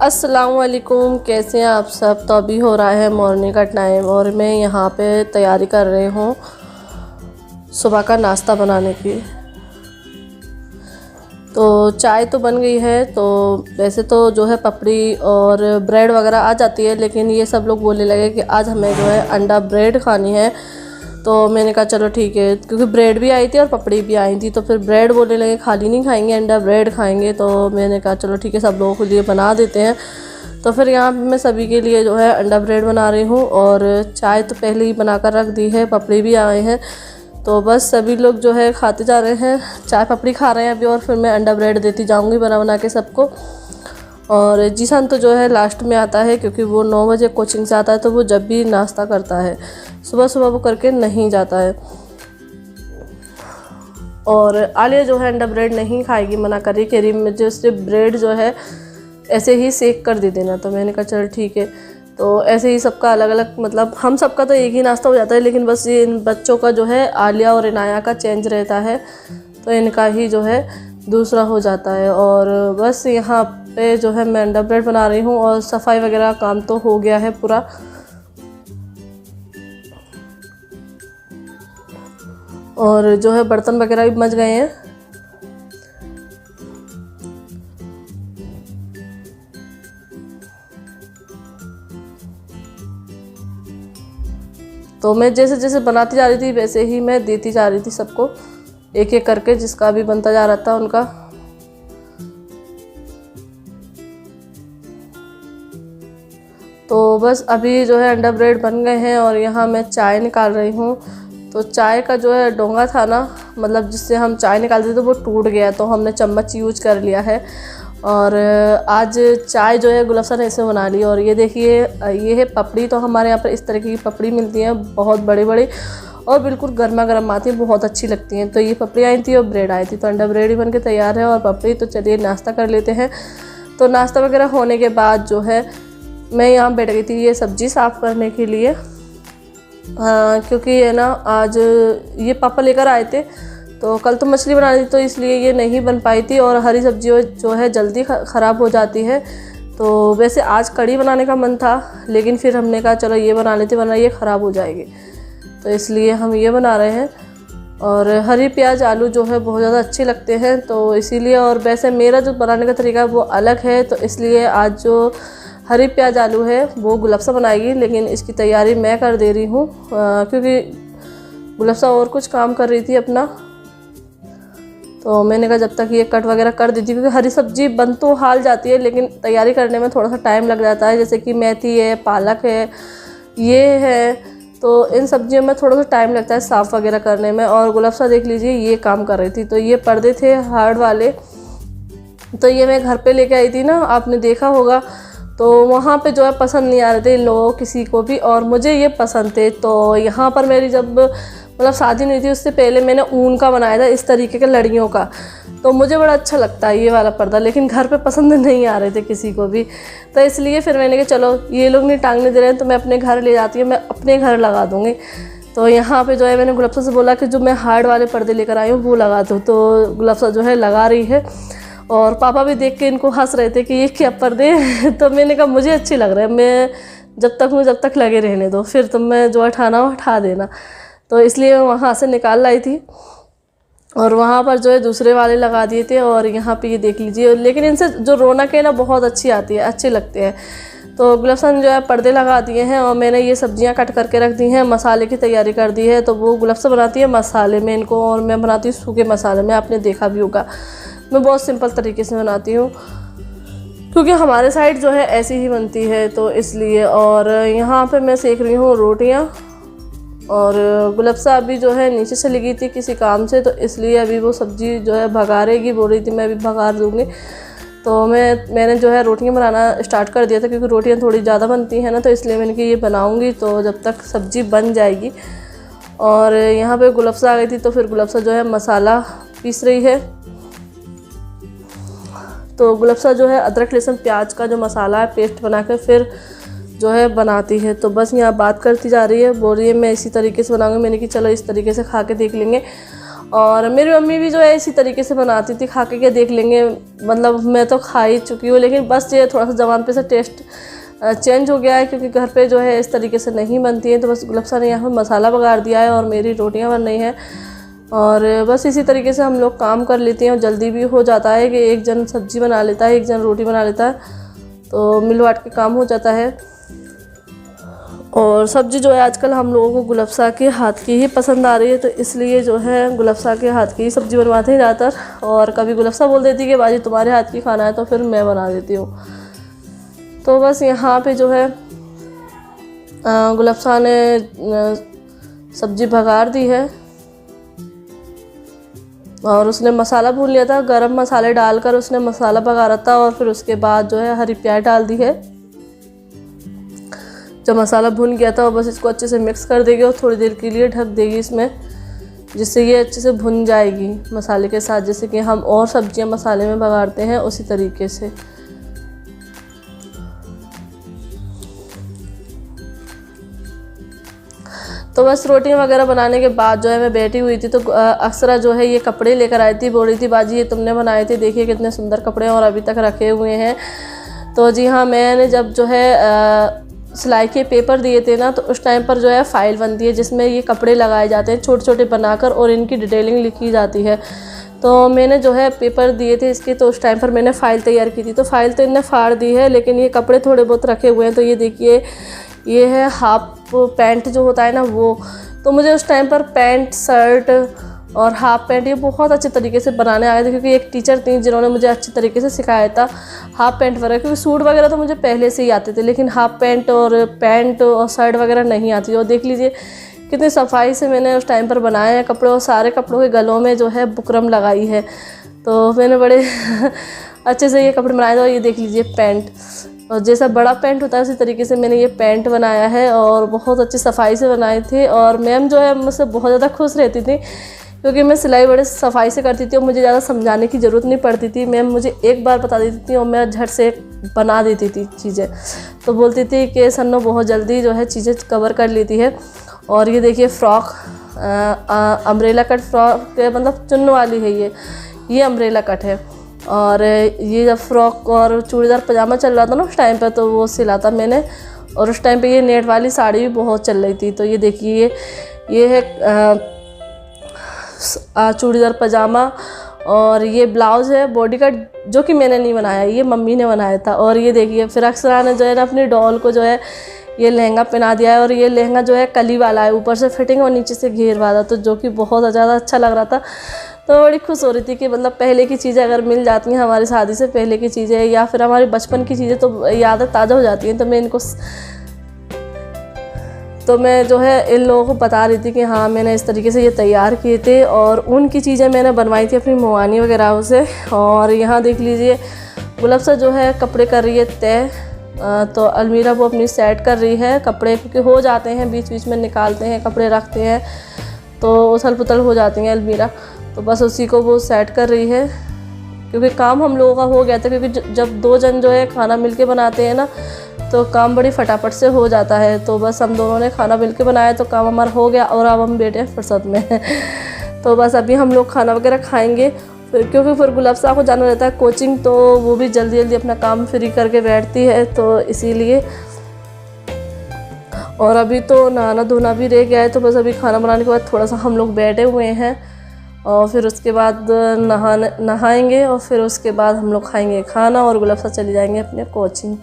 अस्सलामुअलैकुम, कैसे हैं आप सब। तो अभी हो रहा है मॉर्निंग का टाइम और मैं यहाँ पे तैयारी कर रही हूँ सुबह का नाश्ता बनाने की। तो चाय तो बन गई है। तो वैसे तो जो है पपड़ी और ब्रेड वगैरह आ जाती है, लेकिन ये सब लोग बोलने लगे कि आज हमें जो है अंडा ब्रेड खानी है। तो मैंने कहा चलो ठीक है, क्योंकि ब्रेड भी आई थी और पपड़ी भी आई थी। तो फिर ब्रेड बोलने लगे खाली नहीं खाएंगे, अंडा ब्रेड खाएंगे। तो मैंने कहा चलो ठीक है, सब लोगों के लिए बना देते हैं। तो फिर यहाँ पे मैं सभी के लिए जो है अंडा ब्रेड बना रही हूँ और चाय तो पहले ही बनाकर रख दी है, पपड़ी भी आए हैं। तो बस सभी लोग जो है खाते जा रहे हैं, चाय पपड़ी खा रहे हैं अभी, और फिर मैं अंडा ब्रेड देती जाऊँगी बना बना के सबको। और जीसान तो जो है लास्ट में आता है, क्योंकि वो 9 बजे कोचिंग से आता है। तो वो जब भी नाश्ता करता है सुबह सुबह वो करके नहीं जाता है। और आलिया जो है अंडा ब्रेड नहीं खाएगी, मना कर रही, कह रही मुझे उससे ब्रेड जो है ऐसे ही सेक कर दे देना। तो मैंने कहा चल ठीक है। तो ऐसे ही सबका अलग अलग, मतलब हम सबका तो एक ही नाश्ता हो जाता है, लेकिन बस ये इन बच्चों का जो है आलिया और इनाया का चेंज रहता है, तो इनका ही जो है दूसरा हो जाता है। और बस यहाँ पे जो है मैं अंडा ब्रेड बना रही हूँ और सफाई वगैरह काम तो हो गया है पूरा। और जो है बर्तन वगैरह भी मच गए हैं। तो मैं जैसे जैसे बनाती जा रही थी वैसे ही मैं देती जा रही थी सबको, एक एक करके जिसका भी बनता जा रहा था उनका। तो बस अभी जो है अंडा ब्रेड बन गए हैं और यहाँ मैं चाय निकाल रही हूँ। तो चाय का जो है डोंगा था ना, मतलब जिससे हम चाय निकालते थे, तो वो टूट गया, तो हमने चम्मच यूज कर लिया है। और आज चाय जो है गुलफसा ने ऐसे बना ली। और ये देखिए, ये है पपड़ी। तो हमारे यहाँ पर इस तरह की पपड़ी मिलती है, बहुत बड़े बड़े और बिल्कुल गर्मा गर्म आती है, बहुत अच्छी लगती हैं। तो ये पपड़ी आई थी और ब्रेड आई थी। तो अंडा ब्रेड ही बन के तैयार है और पपड़ी। तो चलिए नाश्ता कर लेते हैं। तो नाश्ता वगैरह होने के बाद जो है मैं यहाँ बैठ गई थी ये सब्ज़ी साफ़ करने के लिए। क्योंकि है ना, आज ये पापा लेकर आए थे, तो कल तो मछली बनानी थी, तो इसलिए ये नहीं बन पाई थी। और हरी सब्जी जो है जल्दी ख़राब हो जाती है। तो वैसे आज कढ़ी बनाने का मन था, लेकिन फिर हमने कहा चलो ये बना लेते, वरना ये ख़राब हो जाएगी। तो इसलिए हम ये बना रहे हैं। और हरी प्याज आलू जो है बहुत ज़्यादा अच्छे लगते हैं, तो इसीलिए। और वैसे मेरा जो बनाने का तरीका है वो अलग है, तो इसलिए आज जो हरी प्याज आलू है वो गुलफसा बनाएगी, लेकिन इसकी तैयारी मैं कर दे रही हूँ, क्योंकि गुलफसा और कुछ काम कर रही थी अपना। तो मैंने कहा जब तक ये कट वगैरह कर दी थी, क्योंकि हरी सब्जी बन तो हाल जाती है, लेकिन तैयारी करने में थोड़ा सा टाइम लग जाता है। जैसे कि मेथी है, पालक है, ये है, तो इन सब्जियों में थोड़ा सा टाइम लगता है साफ़ वगैरह करने में। और गुलफसा देख लीजिए ये काम कर रही थी। तो ये पर्दे थे हार्ड वाले, तो ये मैं घर पे लेके आई थी ना, आपने देखा होगा। तो वहाँ पे जो है पसंद नहीं आ रहे थे इन लोगों किसी को भी, और मुझे ये पसंद थे। तो यहाँ पर मेरी जब मतलब शादी नहीं थी, उससे पहले मैंने ऊन का बनाया था इस तरीके के लड़ियों का। तो मुझे बड़ा अच्छा लगता है ये वाला पर्दा, लेकिन घर पे पसंद नहीं आ रहे थे किसी को भी। तो इसलिए फिर मैंने कहा चलो ये लोग नहीं टांगने दे रहे हैं, तो मैं अपने घर ले जाती हूँ, मैं अपने घर लगा दूँगी। तो यहाँ पे जो है मैंने गुलफसा से बोला कि जो मैं हार्ड वाले पर्दे लेकर आई हूँ वो लगा दूँ। तो गुलफसा जो है लगा रही है, और पापा भी देख के इनको हंस रहे थे कि ये क्या पर्दे हैं। तो मैंने कहा मुझे अच्छे लग रहे हैं, मैं जब तक हूँ जब तक लगे रहने दो, फिर तुम मैं जो उठाना हो उठा देना। तो इसलिए वहाँ से निकाल लाई थी, और वहाँ पर जो है दूसरे वाले लगा दिए थे। और यहाँ पे ये देख लीजिए, लेकिन इनसे जो रौनक है ना बहुत अच्छी आती है, अच्छे लगते हैं। तो गुलफसा ने जो है पर्दे लगा दिए हैं, और मैंने ये सब्जियां कट करके रख दी हैं, मसाले की तैयारी कर दी है। तो वो गुलफसा बनाती है मसाले में इनको, और मैं बनाती हूँ सूखे मसाले में। आपने देखा भी होगा मैं बहुत सिंपल तरीके से बनाती हूँ, क्योंकि हमारे साइड जो है ऐसी ही बनती है, तो इसलिए। और यहाँ पे मैं सेक रही हूँ रोटियाँ। और गुलफसा अभी जो है नीचे चली गई थी किसी काम से, तो इसलिए अभी वो सब्ज़ी जो है भगारेगी, बोल रही थी मैं अभी भगार दूँगी। तो मैंने जो है रोटियाँ बनाना स्टार्ट कर दिया था, क्योंकि रोटियाँ थोड़ी ज़्यादा बनती हैं ना, तो इसलिए मैंने कहा ये बनाऊँगी तो जब तक सब्ज़ी बन जाएगी। और यहाँ पे गुलफसा आ गई थी, तो फिर गुलफसा जो है मसाला पीस रही है। तो गुलफसा जो है अदरक लहसुन प्याज का जो मसाला है पेस्ट बना कर फिर जो है बनाती है। तो बस यहाँ बात करती जा रही है, बोल रही है मैं इसी तरीके से बनाऊंगी। मैंने कि चलो इस तरीके से खा के देख लेंगे। और मेरी मम्मी भी जो है इसी तरीके से बनाती थी, खा के देख लेंगे, मतलब मैं तो खा ही चुकी हूँ, लेकिन बस ये थोड़ा सा ज़बान पे से टेस्ट चेंज हो गया है, क्योंकि घर पे जो है इस तरीके से नहीं बनती है। तो बस गुलफ्सा ने यहाँ पर मसाला बघार दिया है और मेरी रोटियाँ बन रही हैं। और बस इसी तरीके से हम लोग काम कर लेते हैं और जल्दी भी हो जाता है कि एक जन सब्ज़ी बना लेता है, एक जन रोटी बना लेता है, तो मिल बाँट के काम हो जाता है। और सब्ज़ी जो है आजकल हम लोगों को गुलफ्सा के हाथ की ही पसंद आ रही है, तो इसलिए जो है गुलफ्सा के हाथ की ही सब्ज़ी बनवाते हैं ज़्यादातर। और कभी गुलफ्सा बोल देती है कि बाजी तुम्हारे हाथ की खाना है, तो फिर मैं बना देती हूँ। तो बस यहाँ पे जो है गुलफ्सा ने सब्ज़ी भगार दी है और उसने मसाला भून लिया था, गरम मसाले डालकर उसने मसाला भगारा था। और फिर उसके बाद जो है हरी प्याज डाल दी है। जब मसाला भून गया था और बस इसको अच्छे से मिक्स कर देगी और थोड़ी देर के लिए ढक देगी इसमें, जिससे ये अच्छे से भुन जाएगी मसाले के साथ, जैसे कि हम और सब्जियां मसाले में भगाड़ते हैं उसी तरीके से। तो बस रोटियां वगैरह बनाने के बाद जो है मैं बैठी हुई थी, तो अक्सरा जो है ये कपड़े लेकर आई थी, बोल रही थी बाजी ये तुमने बनाए थे, देखिए कितने सुंदर कपड़े हैं और अभी तक रखे हुए हैं। तो जी हाँ, मैंने जब जो है सिलाई के पेपर दिए थे ना, तो उस टाइम पर जो है फ़ाइल बनती है जिसमें ये कपड़े लगाए जाते हैं छोटे छोटे बनाकर और इनकी डिटेलिंग लिखी जाती है। तो मैंने जो है पेपर दिए थे इसके, तो उस टाइम पर मैंने फ़ाइल तैयार की थी। तो फ़ाइल तो इनने फाड़ दी है, लेकिन ये कपड़े थोड़े बहुत रखे हुए हैं। तो ये देखिए, ये है हाफ पैंट जो होता है ना वो। तो मुझे उस टाइम पर पैंट, शर्ट और हाफ पैंट ये बहुत अच्छे तरीके से बनाने आए थे, क्योंकि एक टीचर थी जिन्होंने मुझे अच्छे तरीके से सिखाया था हाफ पैंट वगैरह। क्योंकि सूट वगैरह तो मुझे पहले से ही आते थे, लेकिन हाफ पैंट और शर्ट वगैरह नहीं आती। और देख लीजिए कितनी सफाई से मैंने उस टाइम पर बनाए हैं कपड़े, और सारे कपड़ों के गलों में जो है बुकरम लगाई है। तो मैंने बड़े अच्छे से ये कपड़े बनाए थे। और ये देख लीजिए पैंट, और जैसा बड़ा पैंट होता है उसी तरीके से मैंने ये पैंट बनाया है और बहुत अच्छी सफाई से बनाए थे। और मैम जो है मुझसे बहुत ज़्यादा खुश रहती थी, क्योंकि मैं सिलाई बड़े सफाई से करती थी और मुझे ज़्यादा समझाने की ज़रूरत नहीं पड़ती थी। मैम मुझे एक बार बता देती थी और मैं झट से बना देती थी चीज़ें। तो बोलती थी कि सन्नो बहुत जल्दी जो है चीज़ें कवर कर लेती है। और ये देखिए फ्रॉक, अम्ब्रेला कट फ्रॉक, मतलब चुन्न वाली है ये अम्ब्रेला कट है। और ये जब फ्रॉक और चूड़ीदार पजामा चल रहा था ना उस टाइम पर, तो वो सिला था मैंने। और उस टाइम पे ये नेट वाली साड़ी भी बहुत चल रही थी। तो ये देखिए, ये है चूड़ीदार पजामा, और ये ब्लाउज़ है बॉडी कट, जो कि मैंने नहीं बनाया, ये मम्मी ने बनाया था। और ये देखिए फिर अक्सरा ने जो है ना अपनी डॉल को जो है ये लहंगा पहना दिया है। और ये लहंगा जो है कली वाला है, ऊपर से फिटिंग और नीचे से घेर वाला, तो जो कि बहुत ज़्यादा अच्छा लग रहा था। तो बड़ी खुश हो रही थी कि मतलब पहले की चीज़ें अगर मिल जाती हैं, हमारी शादी से पहले की चीज़ें या फिर हमारे बचपन की चीज़ें, तो यादें ताज़ा हो जाती हैं। तो मैं जो है इन लोगों को बता रही थी कि हाँ मैंने इस तरीके से ये तैयार किए थे। और उनकी चीज़ें मैंने बनवाई थी अपनी मोहानी वगैरह से। और यहाँ देख लीजिए गुलफ्सा जो है कपड़े कर रही है तय। तो अलमीरा वो अपनी सेट कर रही है कपड़े, क्योंकि हो जाते हैं बीच बीच में निकालते हैं कपड़े रखते हैं तो उथल पुथल हो जाती हैं अलमीरा। तो बस उसी को वो सेट कर रही है, क्योंकि काम हम लोगों का हो गया था। क्योंकि जब दो जन जो है खाना मिलके बनाते हैं ना, तो काम बड़ी फटाफट से हो जाता है। तो बस हम दोनों ने खाना मिलके बनाया तो काम हमारा हो गया, और अब हम बैठे हैं फुर्सत में। तो बस अभी हम लोग खाना वगैरह खाएंगे, क्योंकि फिर गुलफ्सा को जाना रहता है कोचिंग, तो वो भी जल्दी जल्दी अपना काम फ्री करके बैठती है, तो इसीलिए। और अभी तो नहाना धोना भी रह गया है, तो बस अभी खाना बनाने के बाद थोड़ा सा हम लोग बैठे हुए हैं, और फिर उसके बाद नहाएंगे, और फिर उसके बाद हम लोग खाएंगे खाना, और गुलफ्सा चली जाएंगे अपने कोचिंग।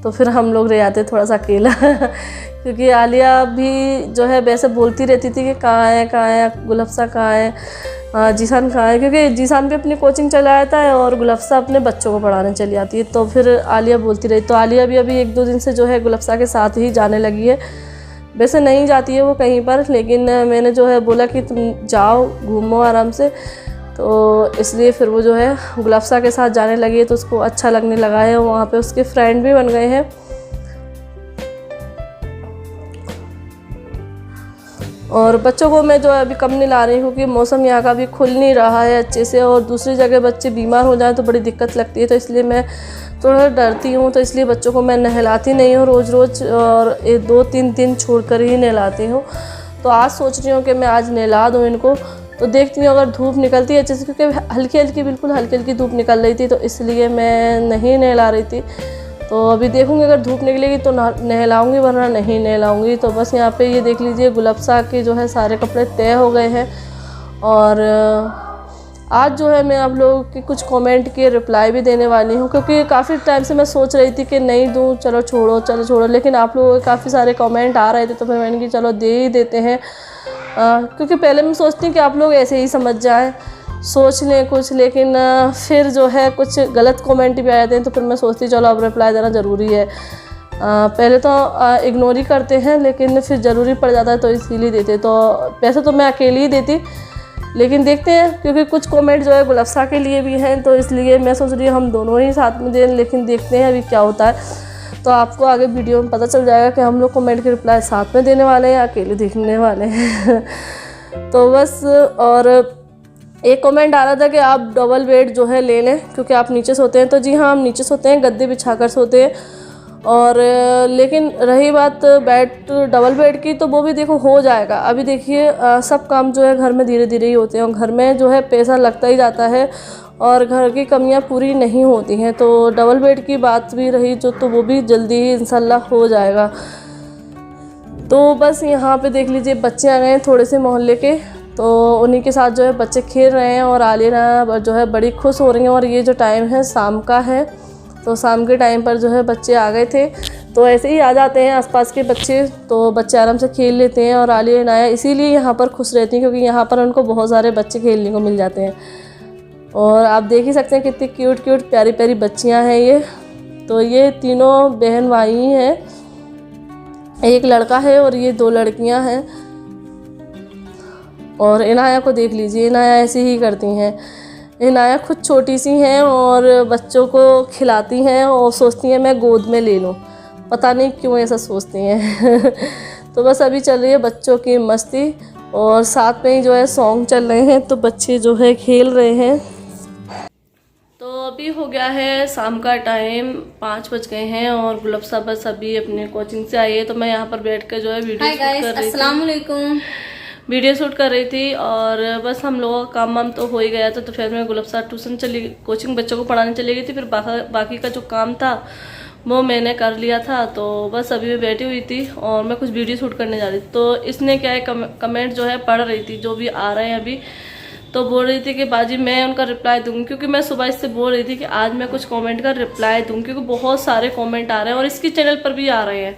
तो फिर हम लोग रह जाते थोड़ा सा अकेला क्योंकि आलिया भी जो है वैसे बोलती रहती थी कि कहाँ है गुलफ्सा कहाँ है, जीसान कहाँ है, क्योंकि जीसान भी अपनी कोचिंग चला जाता है और गुलफ्सा अपने बच्चों को पढ़ाने चली जाती है। तो फिर आलिया बोलती रही। तो आलिया भी अभी 1-2 दिन से जो है गुलफ्सा के साथ ही जाने लगी है। वैसे नहीं जाती है वो कहीं पर, लेकिन मैंने जो है बोला कि तुम जाओ घूमो आराम से, तो इसलिए फिर वो जो है गुलफ्सा के साथ जाने लगी है। तो उसको अच्छा लगने लगा है, वहाँ पे उसके फ्रेंड भी बन गए हैं। और बच्चों को मैं जो है अभी कम नहीं ला रही हूँ, क्योंकि मौसम यहाँ का भी खुल नहीं रहा है अच्छे से, और दूसरी जगह बच्चे बीमार हो जाएं तो बड़ी दिक्कत लगती है। तो इसलिए मैं थोड़ा डरती हूँ, तो इसलिए बच्चों को मैं नहलाती नहीं हूँ रोज़ रोज़, और 2-3 दिन छोड़ कर ही नहलाती हूँ। तो आज सोच रही हूँ कि मैं आज नहला दूँ इनको, तो देखती हूँ अगर धूप निकलती है अच्छे से, क्योंकि हल्की हल्की बिल्कुल हल्की हल्की धूप निकल रही थी, तो इसलिए मैं नहीं नहला रही थी। तो अभी देखूँगी अगर धूप निकलेगी तो नहलाऊँगी, वरना नहीं नहलाऊँगी। तो बस यहाँ पे ये देख लीजिए गुलबसा के जो है सारे कपड़े तय हो गए हैं। और आज जो है मैं आप लोगों के कुछ कमेंट के रिप्लाई भी देने वाली हूँ, क्योंकि काफ़ी टाइम से मैं सोच रही थी कि नहीं दूँ, चलो छोड़ो, लेकिन आप लोगों के काफ़ी सारे कमेंट आ रहे थे, तो फिर मैंने कि चलो दे ही देते हैं। क्योंकि पहले मैं सोचती हूँ कि आप लोग ऐसे ही समझ जाएं, सोच लें कुछ, लेकिन फिर जो है कुछ गलत कमेंट भी आ जाते हैं, तो फिर मैं सोचती चलो अब रिप्लाई देना ज़रूरी है। पहले तो इग्नोर ही करते हैं, लेकिन फिर ज़रूरी पड़ जाता है तो इसीलिए देते। तो वैसे तो मैं अकेली ही देती, लेकिन देखते हैं, क्योंकि कुछ कमेंट जो है गुलबसा के लिए भी हैं, तो इसलिए मैं सोच रही हूँ हम दोनों ही साथ में दें। लेकिन देखते हैं अभी क्या होता है। तो आपको आगे वीडियो में पता चल जाएगा कि हम लोग कमेंट के रिप्लाई साथ में देने वाले हैं या अकेले देखने वाले हैं। तो बस, और एक कमेंट आ रहा था कि आप डबल बेड जो है ले लें, क्योंकि आप नीचे सोते हैं। तो जी हाँ, हम नीचे सोते हैं, गद्दे बिछाकर सोते हैं। और लेकिन रही बात डबल बेड की, तो वो भी देखो हो जाएगा। अभी देखिए सब काम जो है घर में धीरे धीरे ही होते हैं, और घर में जो है पैसा लगता ही जाता है, और घर की कमियां पूरी नहीं होती हैं। तो डबल बेड की बात भी रही जो, तो वो भी जल्दी ही इंशाल्लाह हो जाएगा। तो बस यहाँ पे देख लीजिए बच्चे आ गए हैं थोड़े से मोहल्ले के, तो उन्हीं के साथ जो है बच्चे खेल रहे हैं, और आलिया जो है बड़ी खुश हो रही हैं। और ये जो टाइम है शाम का है, तो शाम के टाइम पर जो है बच्चे आ गए थे, तो ऐसे ही आ जाते हैं आसपास के बच्चे, तो बच्चे आराम से खेल लेते हैं। और आलिया नाया इसीलिए यहाँ पर खुश रहती हैं, क्योंकि यहाँ पर उनको बहुत सारे बच्चे खेलने को मिल जाते हैं। और आप देख ही सकते हैं कितनी क्यूट क्यूट प्यारी प्यारी बच्चियाँ हैं ये। तो ये तीनों बहन भाई हैं, एक लड़का है और ये 2 लड़कियाँ हैं। और इनाया को देख लीजिए, इनाया ऐसे ही करती हैं। इनाया खुद छोटी सी हैं और बच्चों को खिलाती हैं और सोचती हैं मैं गोद में ले लूं, पता नहीं क्यों ऐसा सोचती हैं। तो बस अभी चल रही है बच्चों की मस्ती, और साथ में ही जो है सॉन्ग चल रहे हैं, तो बच्चे जो है खेल रहे हैं। तो अभी हो गया है शाम का टाइम, 5 बज गए हैं, और गुलबसा बस अभी अपने कोचिंग से आई है। तो मैं यहाँ पर बैठ कर जो है वीडियो शूट कर रही थी, वीडियो शूट कर रही थी। और बस हम लोगों का काम वाम तो हो ही गया था। तो फिर मैं गुलबसा ट्यूशन कोचिंग बच्चों को पढ़ाने चली गई थी। फिर बाकी का जो काम था वो मैंने कर लिया था। तो बस अभी मैं बैठी हुई थी और मैं कुछ वीडियो शूट करने जा रही थी। तो इसने क्या है कमेंट जो है पढ़ रही थी, जो भी आ रहे हैं अभी। तो बोल रही थी कि बाजी मैं उनका रिप्लाई दूंगी, क्योंकि मैं सुबह इससे बोल रही थी कि आज मैं कुछ कमेंट का रिप्लाई दूंगी, क्योंकि बहुत सारे कमेंट आ रहे हैं और इसकी चैनल पर भी आ रहे हैं।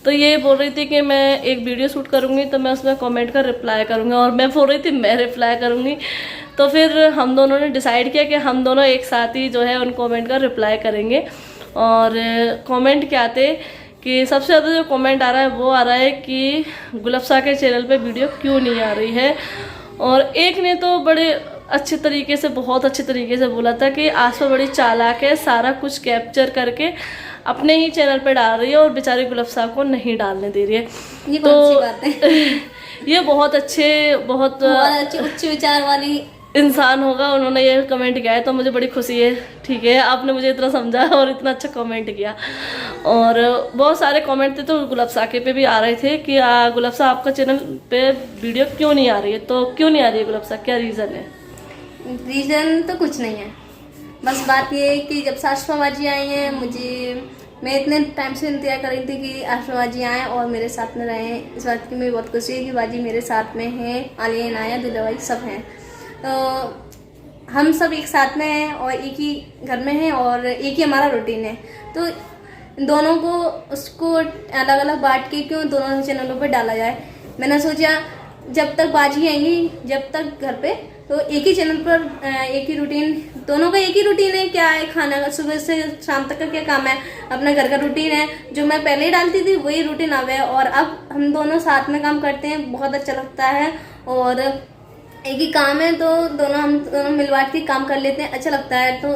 तो ये बोल रही थी कि मैं एक वीडियो शूट करूंगी, तो मैं उसमें कमेंट का रिप्लाई करूंगी, और मैं बोल रही थी मैं रिप्लाई करूंगी। तो फिर हम दोनों ने डिसाइड किया कि हम दोनों एक साथ ही जो है उन कमेंट का रिप्लाई करेंगे। और कमेंट क्या थे कि सबसे ज़्यादा जो कमेंट आ रहा है वो आ रहा है कि गुलबसा के चैनल पे वीडियो क्यों नहीं आ रही है। और एक ने तो बड़े अच्छे तरीके से, बहुत अच्छे तरीके से बोला था कि आसपा बड़ी चालाक है, सारा कुछ कैप्चर करके अपने ही चैनल पे डाल रही है और बेचारे गुलबसा को नहीं डालने दे रही है। ये तो अच्छी बात है। ये बहुत अच्छे उच्च विचार वाली इंसान होगा, उन्होंने ये कमेंट किया है, तो मुझे बड़ी खुशी है। ठीक है, आपने मुझे इतना समझा और इतना अच्छा कमेंट किया। और बहुत सारे कमेंट थे तो गुलबसा के पे भी आ रहे थे कि गुलबसा आपका चैनल पे वीडियो क्यों नहीं आ रही है। तो क्यों नहीं आ रही है गुलबसा, क्या रीज़न है? रीज़न तो कुछ नहीं है, बस बात ये है कि जब से आशफा बाजी आई हैं, मैं इतने टाइम से इंतजार कर रही थी कि आशफा बाजी आएँ और मेरे साथ में रहें। इस बात की मुझे बहुत खुशी है कि बाजी मेरे साथ में हैं, आलिया इनाया दुलाभाई सब हैं। तो हम सब एक साथ में हैं और एक ही घर में हैं और एक ही हमारा रूटीन है। तो दोनों को उसको अलग अलग बांट के क्यों दोनों चैनलों पे डाला जाए। मैंने सोचा जब तक बाजी आएंगी, जब तक घर पे, तो एक ही चैनल पर एक ही रूटीन, दोनों का एक ही रूटीन है। क्या है, खाना का सुबह से शाम तक का क्या काम है, अपना घर का रूटीन है। जो मैं पहले ही डालती थी वही रूटीन अब है, और अब हम दोनों साथ में काम करते हैं, बहुत अच्छा लगता है। और एक ही काम है तो हम दोनों मिल बांट के काम कर लेते हैं, अच्छा लगता है। तो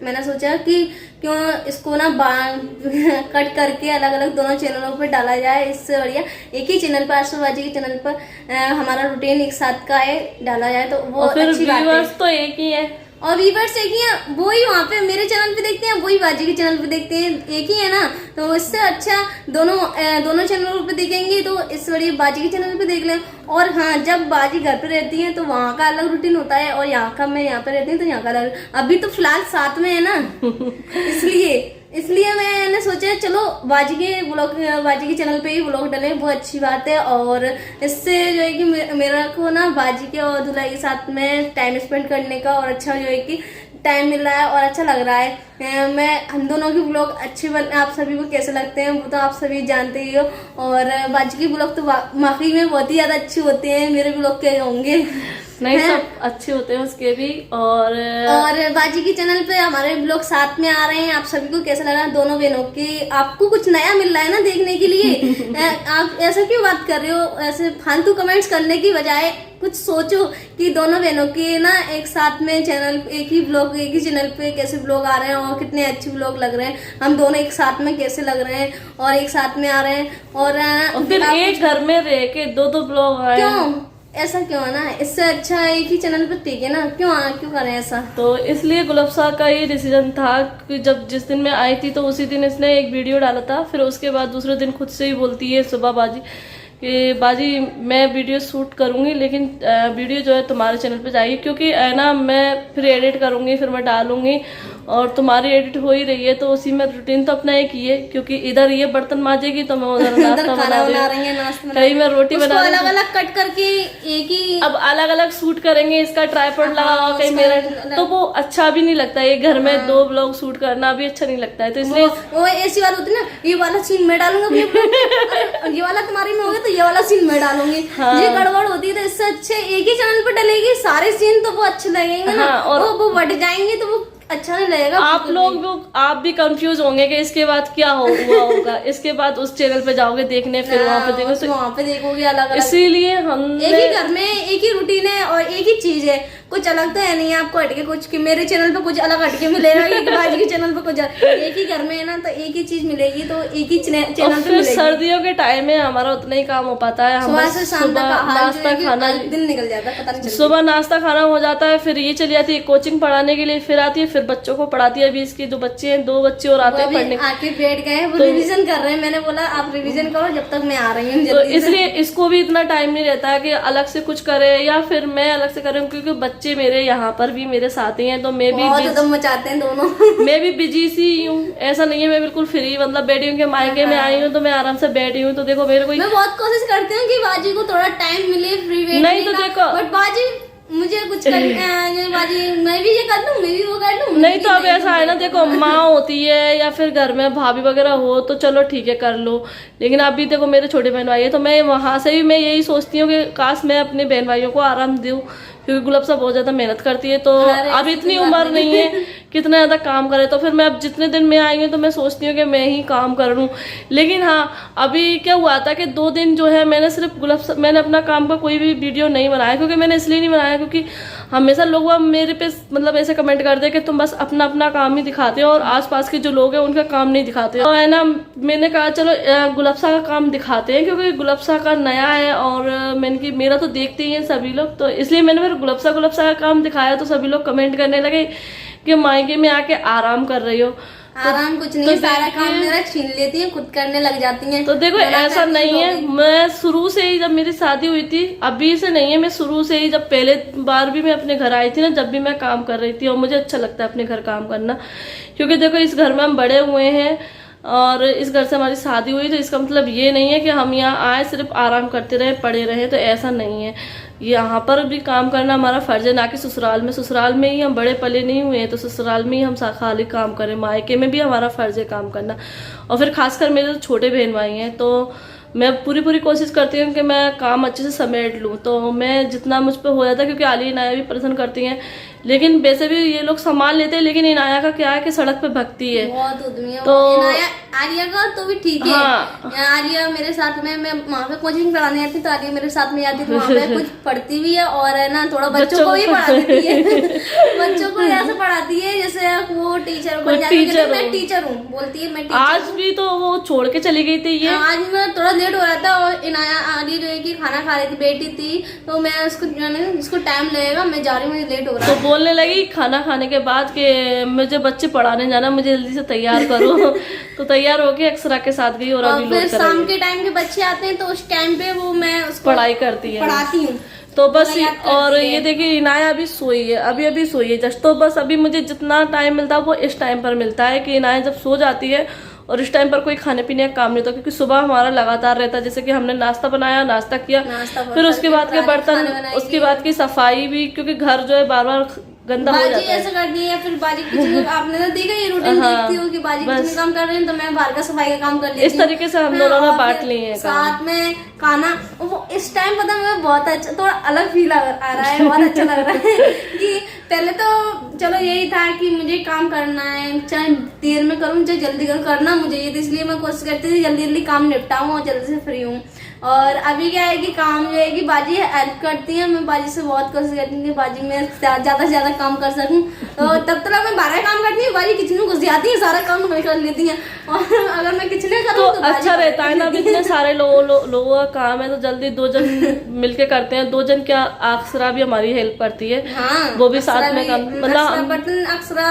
मैंने सोचा कि क्यों इसको ना कट करके अलग अलग दोनों चैनलों पर डाला जाए, इससे बढ़िया एक ही चैनल पर, आशफा बाजी के चैनल पर हमारा रूटीन एक साथ का है, डाला जाए तो वो और फिर अच्छी बात है। तो एक ही है, और व्यूवर्स एक ही है, वही वहाँ पे मेरे चैनल पे देखते हैं, वही बाजी के चैनल पे देखते हैं, एक ही है ना। तो इससे अच्छा दोनों चैनलों पे देखेंगे तो इस बड़ी बाजी के चैनल पे देख लें। और हाँ, जब बाजी घर पे रहती है तो वहाँ का अलग रूटीन होता है, और यहाँ का मैं यहाँ पे रहती हूँ तो यहाँ का अलग। अभी तो फिलहाल साथ में है ना इसलिए मैंने सोचा चलो बाजी के चैनल पे ही ब्लॉग डाले, बहुत अच्छी बात है। और इससे जो है कि मेरा को ना बाजी के और दूल्हा के साथ में टाइम स्पेंड करने का और अच्छा जो है कि टाइम मिल रहा है और अच्छा लग रहा है। हम दोनों की ब्लॉग अच्छे आप सभी को कैसे लगते हैं वो तो आप सभी जानते ही हो। और बाजी की ब्लॉग तो वाकई में बहुत ही ज्यादा अच्छे होते हैं, मेरे ब्लॉग के होंगे नहीं सब अच्छे होते हैं उसके भी। और बाजी की चैनल पे हमारे ब्लॉग साथ में आ रहे हैं, आप सभी को कैसा लग रहा है दोनों बहनों की? आपको कुछ नया मिल रहा है ना देखने के लिए? आप ऐसा क्यों बात कर रहे हो? ऐसे फालतू कमेंट्स करने की बजाय कुछ सोचो कि दोनों बहनों के ना एक साथ में चैनल, एक ही चैनल पे कैसे ब्लॉग आ रहे हैं और कितने अच्छे ब्लॉग लग रहे हैं, हम दोनों एक साथ में कैसे लग रहे हैं और एक साथ में आ रहे हैं। और फिर एक घर में रह के दो ब्लॉग आए, क्यों ऐसा क्यों है ना? इससे अच्छा एक ही चैनल पे ठीक है ना, क्यों करें ऐसा? तो इसलिए गुलफ्सा का ये डिसीजन था कि जिस दिन मैं आई थी तो उसी दिन इसने एक वीडियो डाला था। फिर उसके बाद दूसरे दिन खुद से ही बोलती है सुबह बाजी कि बाजी मैं वीडियो शूट करूंगी लेकिन वीडियो जो है तुम्हारे चैनल पे जाएगी, क्योंकि ना मैं फिर एडिट करूंगी, फिर मैं डालूंगी और तुम्हारी एडिट हो ही रही है तो उसी में रूटीन तो अपना एक ही है, क्योंकि इधर ये बर्तन माजेगी तो मैं उधर नाश्ता बना रही हूँ, कहीं मैं रोटी बना रही हूँ। अलग अलग कट करके एक ही अब अलग अलग शूट करेंगे, इसका ट्राइपॉड लगा कहीं मेरा, तो वो अच्छा भी नहीं लगता है। घर में दो ब्लॉग शूट करना भी अच्छा नहीं लगता है। तो इसलिए वो ऐसी बात होती है ना, ये वाला सीन मैं डालूंगा ये वाला तुम्हारी में होगा तो ये वाला सीन मैं डालूंगी। ये गड़बड़ होती है। तो इससे अच्छे एक ही चैनल पे डलेगी, सारे सीन तो वो अच्छे लगेंगे ना। और वो बढ़ जाएंगे तो वो अच्छा नहीं लगेगा। आप भी कंफ्यूज होंगे कि इसके बाद क्या हुआ होगा। इसके बाद उस चैनल पे जाओगे देखने, फिर वहाँ पे देखोगे तो वहाँ पे देखोगे अलग। इसीलिए हम एक ही घर में एक ही रूटीन है और एक ही चीज है, कुछ अलग तो है नहीं आपको हटके कुछ कि मेरे चैनल पे कुछ अलग हटके मिलेगा, बाजी के चैनल पे कुछ एक ही घर में है ना, तो एक ही चीज मिलेगी तो एक ही चैनल पे मिलेगी। सर्दियों के टाइम में हमारा उतना ही काम हो पाता है, सुबह से शाम तक नाश्ता खाना दिन निकल जाता है, पता नहीं चलता। सुबह नाश्ता खाना हो जाता है, फिर ये चली जाती है कोचिंग पढ़ाने के लिए, फिर आती है फिर बच्चों को पढ़ाती है। अभी इसके जो बच्चे हैं, 2 बच्चे और आते हैं पढ़ने, आके बैठ गए वो रिवीजन कर रहे हैं। मैंने बोला आप रिवीजन करो जब तक मैं आ रही हूँ। तो इसलिए इसको भी इतना टाइम नहीं रहता है कि अलग से कुछ करे या फिर मैं अलग से करूँ, क्योंकि बच्चे मेरे यहाँ पर भी मेरे साथ ही हैं तो मैं भी बहुत मचाते हैं दोनों मैं भी बिजी सी हूँ, ऐसा नहीं है मैं बिल्कुल फ्री मतलब बैठी हूँ कि मायके में आई हूँ तो मैं आराम से बैठी हूँ। तो देखो मेरे को मैं बहुत कोशिश करती हूँ कि बाजी को थोड़ा टाइम मिले फ्री नहीं तो देखो बट बाजी मुझे कुछ करना बाजी मैं भी ये कर लूँ, मैं भी वो कर लूँ। नहीं तो अब ऐसा है ना, देखो माँ होती है या फिर घर में भाभी वगैरह हो तो चलो ठीक है कर लो, लेकिन अभी देखो मेरे छोटे बहन भाई है तो मैं वहां से भी मैं यही सोचती हूँ कि काश मैं अपने बहन भाइयों को आराम दूँ, क्योंकि गुलफ्सा बहुत ज्यादा मेहनत करती है। तो अब इतनी उम्र नहीं है कितना ज्यादा काम करे, तो फिर मैं अब जितने दिन में आई हूँ तो मैं सोचती हूँ कि मैं ही काम कर लूँ। लेकिन हाँ अभी क्या हुआ था कि 2 दिन जो है मैंने सिर्फ मैंने अपना काम का कोई भी वीडियो नहीं बनाया, क्योंकि मैंने इसलिए नहीं बनाया क्योंकि हमेशा लोग मेरे पे मतलब ऐसे कमेंट करते हैं कि तुम बस अपना अपना काम ही दिखाते हो और आसपास के जो लोग हैं उनका काम नहीं दिखाते हो। तो है ना, मैंने कहा चलो गुलफ्सा का काम दिखाते हैं, क्योंकि गुलफ्सा का नया है और मैंने कि मेरा तो देखते ही हैं सभी लोग, तो इसलिए मैंने फिर गुलफ्सा का काम दिखाया। तो सभी लोग कमेंट करने लगे कि मायके में आके आराम कर रही हो। आराम कुछ नहीं, सारा काम मेरा छीन लेती है, खुद करने लग जाती हैं। तो देखो ऐसा नहीं है, मैं शुरू से ही जब मेरी शादी हुई थी, अभी से नहीं है, मैं शुरू से ही जब पहले बार भी मैं अपने घर आई थी ना, जब भी मैं काम कर रही थी और मुझे अच्छा लगता है अपने घर काम करना, क्योंकि देखो इस घर में हम बड़े हुए हैं और इस घर से हमारी शादी हुई, तो इसका मतलब ये नहीं है कि हम यहाँ आए सिर्फ आराम करते रहे पड़े रहे, तो ऐसा नहीं है। यहाँ पर भी काम करना हमारा फर्ज है, ना कि ससुराल में ही हम बड़े पले नहीं हुए हैं तो ससुराल में ही हम खाली काम करें, मायके में भी हमारा फर्ज है काम करना। और फिर खासकर मेरे तो छोटे बहन भाई हैं तो मैं पूरी कोशिश करती हूँ कि मैं काम अच्छे से समेट लूँ, तो मैं जितना मुझ पर हो जाता है, क्योंकि आली इनाया भी पसंद करती हैं, लेकिन वैसे भी ये लोग संभाल लेते हैं, लेकिन इनाया का क्या है कि सड़क पे भगती है बहुत उद्यमी है। तो आर्या का तो भी ठीक है। हाँ। आर्या मेरे साथ में, मैं वहाँ पे कोचिंग पढ़ाने आती तो आर्या मेरे साथ में आती तो वहाँ पे कुछ पढ़ती भी है और है ना थोड़ा बच्चों को भी पढ़ा देती है। बच्चों को ऐसे पढ़ाती है जैसे वो टीचर बन जाती है। मैं टीचर हूँ बोलती है, मैं टीचर। आज भी तो वो छोड़ के चली गई थी। ये आज मैं थोड़ा लेट हो रहा था और इनाया आर्या जो है कि खाना खा रही थी, बेटी थी, तो मैं उसको टाइम लगेगा, मैं जा रही हूँ, मुझे लेट हो रहा है। तो बोलने लगी खाना खाने के बाद कि मुझे बच्चे पढ़ाने जाना, मुझे जल्दी से तैयार करो। तो तैयार होके अक्षरा के साथ गई और अभी फिर शाम के टाइम के बच्चे आते हैं तो उस टाइम पे वो मैं उसको पढ़ाई करती है, पढ़ाती हूँ। तो बस और ये देखिए इनाया अभी सोई है, अभी सोई है जस्ट। तो बस अभी मुझे जितना टाइम मिलता है वो इस टाइम पर मिलता है कि इनाया जब सो जाती है और इस टाइम पर कोई खाने पीने का काम नहीं होता, क्योंकि सुबह हमारा लगातार रहता है। जैसे कि हमने नाश्ता बनाया, नाश्ता किया, फिर उसके बाद के बर्तन, उसके बाद की सफाई भी, क्योंकि घर जो है बार बार गंदा हो जाता है। ऐसा करती है, फिर बाजी किचन आपने तो देखा ये रूटीन देखती हो कि बाजी किचन में काम कर रहे हैं तो मैं बाहर का सफाई का काम कर लेती हूँ। इस तरीके से हम दोनों ने बांट लिए हैं साथ में खाना। वो इस टाइम पता है बहुत अच्छा, थोड़ा अलग फील आ रहा है, बहुत अच्छा लग रहा है कि पहले तो चलो यही था कि मुझे काम करना है, चाहे देर में करूँ चाहे जल्दी करूँ, करना मुझे ये, इसलिए मैं कोशिश करती थी जल्दी जल्दी काम निपटाऊँ और जल्दी से फ्री हूँ। और अभी क्या है कि काम जो है कि बाजी हेल्प करती है, मैं बाजी से बहुत कोशिश करती हूँ कि बाजी में ज्यादा से ज्यादा काम कर सकूं। तो तब तक मैं 12 काम करती हूँ, बाजी किचन में घुस जाती है, सारा काम मैं कर लेती है। और अगर मैं किचन में करूँ तो अच्छा रहता है ना। इतने सारे लोगों का काम है तो जल्दी 2 जन मिलके करते हैं। 2 जन क्या, अक्षरा भी हमारी हेल्प करती है। हाँ, वो भी साथ में काम, मतलब बर्तन अक्षरा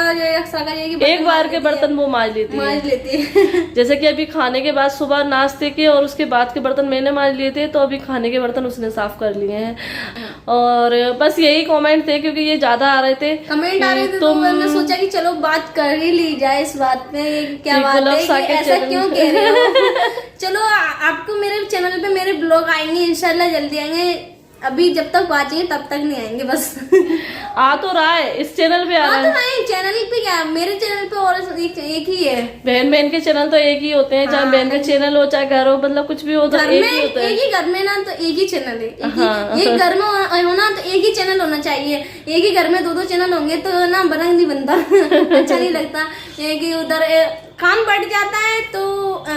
का एक बार के बर्तन वो मांज लेती है। जैसे कि अभी खाने के बाद सुबह नाश्ते के और उसके बाद के बर्तन मैंने मांज लिए थे, तो अभी खाने के बर्तन उसने साफ कर लिए हैं। और बस यही कमेंट थे, क्योंकि ये ज्यादा आ रहे थे कमेंट आ रहे थे, तो मैंने सोचा कि चलो बात कर ही ली जाए इस बात पे। क्या बात है कि ऐसा क्यों कह रहे हो? चलो आपको मेरे चैनल पे मेरे ब्लॉग आएंगे इंशाल्लाह, जल्दी आएंगे। अभी जब तक बाजेंगे तब तक नहीं आएंगे, बस आ तो रहा है, इस चैनल पे आ रहा है। तो चैनल पे क्या, मेरे चैनल पे और एक ही है। बहन के चैनल तो एक ही होते हैं, चाहे बहन का चैनल हो चाहे घर हो, मतलब कुछ भी हो तो एक ही होता है। एक ही घर में ना तो एक ही चैनल है, एक घर में होना तो एक ही चैनल होना चाहिए। एक ही घर में 2-2 चैनल होंगे तो ना बना नहीं बनता, अच्छा नहीं लगता। कि उधर काम बढ़ जाता है तो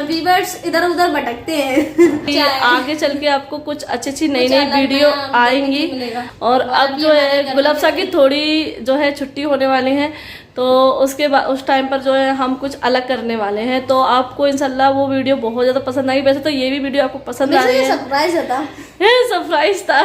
व्यूअर्स इधर उधर भटकते हैं। आगे चल के आपको कुछ अच्छी नई वीडियो आएंगी। और अब जो है गुलाब सा की थोड़ी जो है छुट्टी होने वाली है, तो उसके बाद उस टाइम पर जो है हम कुछ अलग करने वाले हैं। तो आपको इंशाल्लाह वो वीडियो बहुत ज्यादा पसंद आएगी। वैसे तो ये भी वीडियो आपको पसंद आ रही है, सरप्राइज था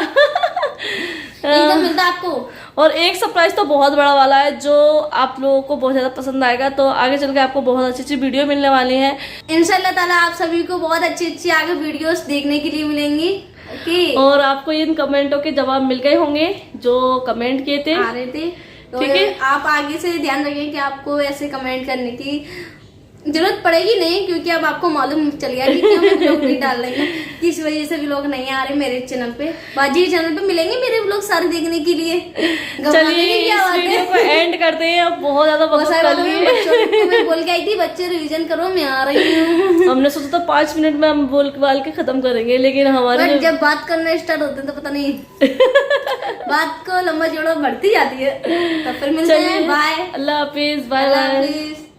एकदम मिलता आपको। और एक सरप्राइज तो बहुत बड़ा वाला है जो आप लोगों को बहुत ज्यादा पसंद आएगा। तो आगे चल के आपको बहुत अच्छी वीडियो मिलने वाली है इंशाल्लाह ताला। आप सभी को बहुत अच्छी आगे वीडियोस देखने के लिए मिलेंगी। और आपको इन कमेंटों के जवाब मिल गए होंगे जो कमेंट किए थे, आ रहे थे। तो ठीक है, आप आगे से ध्यान रखें कि आपको ऐसे कमेंट करने की जरूरत पड़ेगी नहीं, क्योंकि अब आपको मालूम चल गया कि क्यों मैं ब्लॉग नहीं डाल रही हूँ, किस वजह से भी लोग नहीं आ रहे मेरे चैनल पे। बाजी चैनल पे मिलेंगे मेरे ब्लॉग सारे देखने के लिए। चलिए इस वीडियो को एंड करते हैं, अब बहुत ज्यादा मैं बोल के आई थी बच्चे रिवीजन करो, मैं आ रही हूँ। हमने सोचा था 5 मिनट में हम बोल के खत्म करेंगे, लेकिन हमारे जब बात करना स्टार्ट होते हैं तो पता नहीं बात को लंबा चौड़ा बढ़ती जाती है। तो फिर मिलते हैं, बाय, अल्लाह हाफिज, बाय बाय।